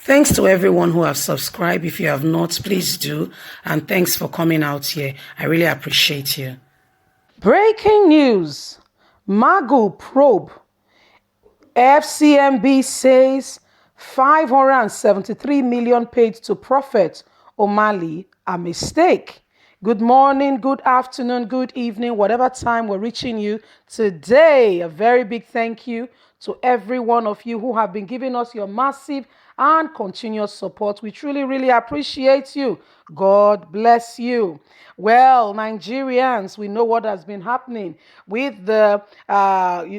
Thanks to everyone who have subscribed. If you have not, please do. And thanks for coming out here. I really appreciate you. Breaking news. Magu probe. Fcmb says 573 million paid to Prophet O'Malley a mistake. Good morning, good afternoon, good evening, whatever time we're reaching you today. A very big thank you to every one of you who have been giving us your massive and continuous support. We truly, really appreciate you. God bless you. Well, Nigerians, we know what has been happening with the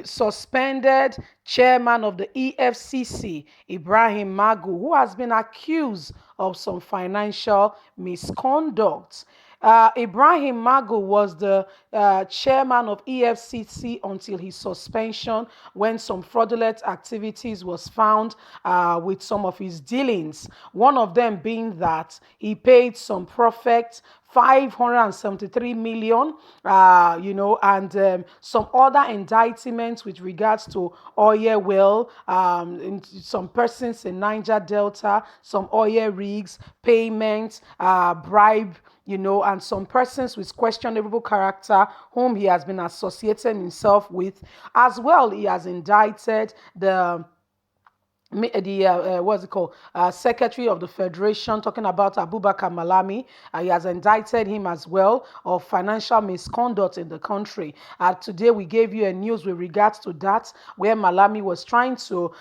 suspended chairman of the EFCC, Ibrahim Magu, who has been accused of some financial misconduct. Ibrahim Magu was the chairman of EFCC until his suspension when some fraudulent activities was found with some of his dealings. One of them being that he paid some prophet 573 million, and some other indictments with regards to oil well, some persons in Niger Delta, some oil rigs, payments, bribe, and some persons with questionable character whom he has been associating himself with. As well, he has indicted what's it called, secretary of the federation, talking about Abubakar Malami. He has indicted him as well of financial misconduct in the country. Today we gave you a news with regards to that, where Malami was trying to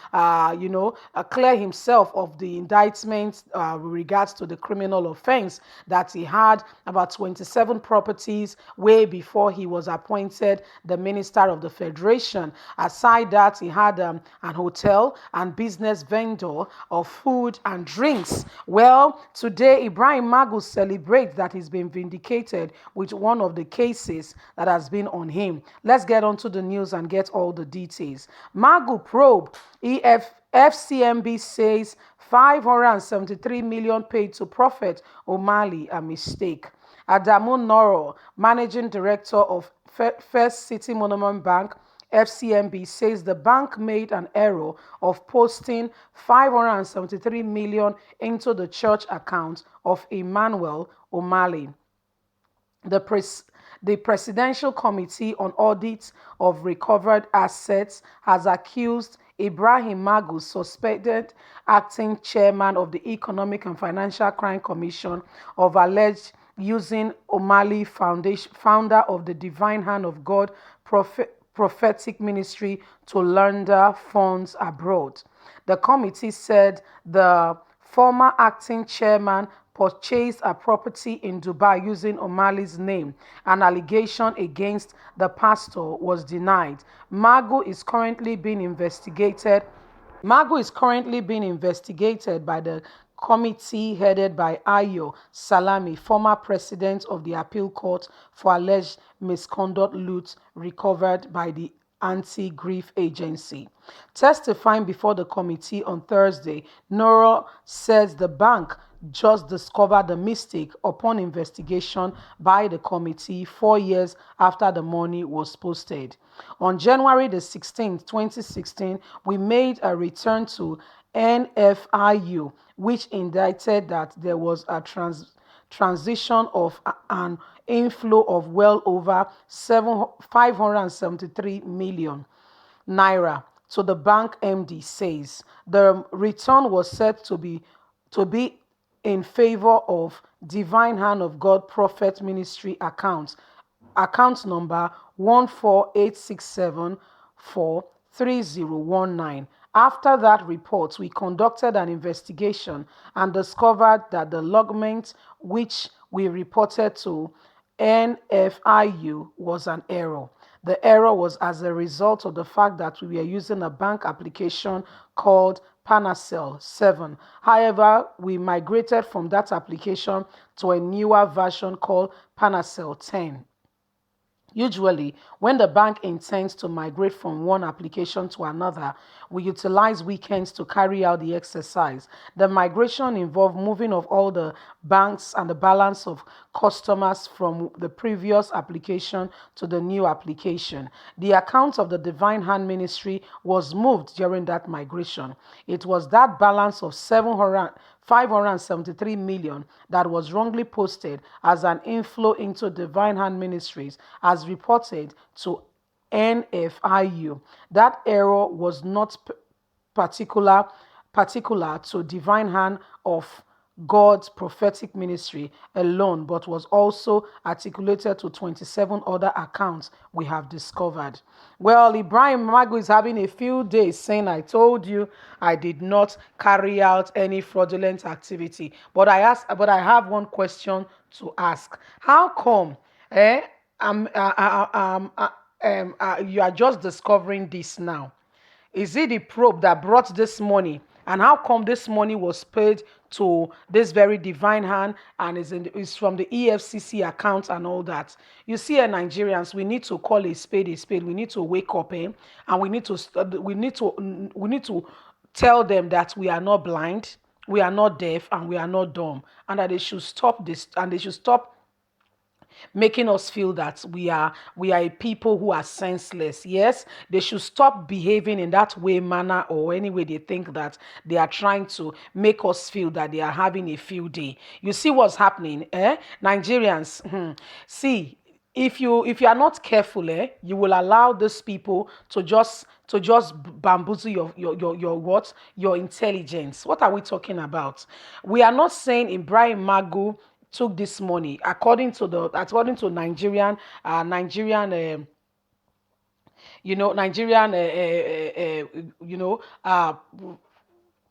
clear himself of the indictment with regards to the criminal offense that he had about 27 properties way before he was appointed the minister of the federation. Aside that, he had an hotel and business vendor of food and drinks. Well, today Ibrahim Magu celebrates that he's been vindicated with one of the cases that has been on him. Let's get on to the news and get all the details. Magu probe. Fcmb says 573 million paid to Prophet O'Malley a mistake. Adamu Noro, managing director of First City Monument Bank, Fcmb, says the bank made an error of posting 573 million into the church account of Emmanuel O'Malley. The Presidential Committee on Audit of Recovered Assets has accused Ibrahim Magu, suspected acting chairman of the Economic and Financial Crime Commission, of alleged using O'Malley Foundation, founder of the Divine Hand of God prophetic ministry, to launder funds abroad. The committee said the former acting chairman purchased a property in Dubai using O'Malley's name. An allegation against the pastor was denied. Magu is currently being investigated by the committee headed by Ayo Salami, former president of the appeal court, for alleged misconduct loot recovered by the anti-grief agency. Testifying before the committee on Thursday, Noro says the bank just discovered the mistake upon investigation by the committee 4 years after the money was posted. On January the 16th, 2016, we made a return to NFIU, which indicated that there was a transition of an inflow of well over 573 million naira to the bank. MD says the return was said to be in favor of Divine Hand of God Prophet Ministry account number 148674319. After that report, we conducted an investigation and discovered that the logment which we reported to NFIU was an error. The error was as a result of the fact that we were using a bank application called Panacel 7. However, we migrated from that application to a newer version called Panacel 10. Usually, when the bank intends to migrate from one application to another, we utilize weekends to carry out the exercise. The migration involved moving of all the banks and the balance of customers from the previous application to the new application. The account of the Divine Hand Ministry was moved during that migration. It was that balance of 573 million that was wrongly posted as an inflow into Divine Hand Ministries as reported to NFIU. That error was not particular particular to Divine Hand of God's prophetic ministry alone, but was also articulated to 27 other accounts we have discovered. Well, Ibrahim Magu is having a few days saying, I told you I did not carry out any fraudulent activity. But I have one question to ask. How come um, uh, uh, um, uh, you are just discovering this now? Is it the probe that brought this money? And how come this money was paid to this very divine hand and is from the EFCC account and all that? You see, Nigerians, we need to call a spade a spade. We need to wake up, and we need to tell them that we are not blind, we are not deaf, and we are not dumb, and that they should stop this, and they should stop making us feel that we are a people who are senseless. Yes, they should stop behaving in that way, manner, or any way they think that they are trying to make us feel that they are having a field day. You see what's happening, Nigerians? See, if you are not careful, you will allow these people to just bamboozle your what, your intelligence. What are we talking about? We are not saying Ibrahim Magu took this money according to Nigerian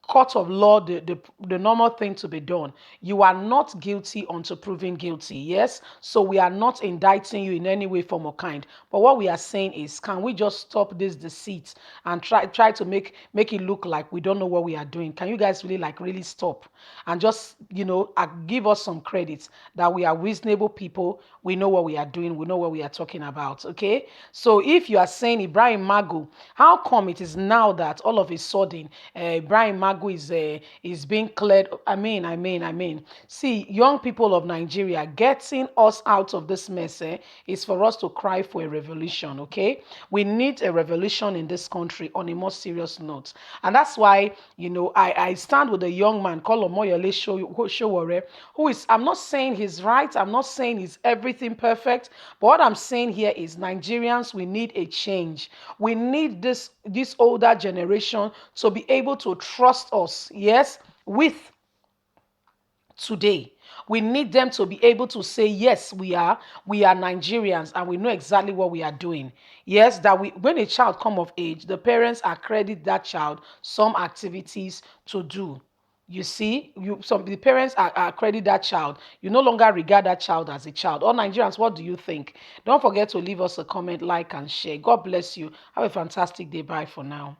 court of law, the normal thing to be done. You are not guilty until proven guilty. Yes. So we are not indicting you in any way, form, or kind. But what we are saying is, can we just stop this deceit and try to make it look like we don't know what we are doing? Can you guys really stop and just give us some credit that we are reasonable people? We know what we are doing. We know what we are talking about. Okay. So if you are saying Ibrahim Magu, how come it is now that all of a sudden Ibrahim Magu is being cleared? I mean. See, young people of Nigeria, getting us out of this mess is for us to cry for a revolution. Okay, we need a revolution in this country on a more serious note, and that's why I stand with a young man called Omoyele Showore, who is. I'm not saying he's right. I'm not saying he's everything perfect, but what I'm saying here is Nigerians, we need a change. We need this older generation to be able to trust us, yes, with today. We need them to be able to say, yes, we are Nigerians and we know exactly what we are doing. Yes, that when a child come of age, the parents accredit that child some activities to do. You see, the parents accredit that child. You no longer regard that child as a child. All Nigerians, what do you think? Don't forget to leave us a comment, like, and share. God bless you. Have a fantastic day. Bye for now.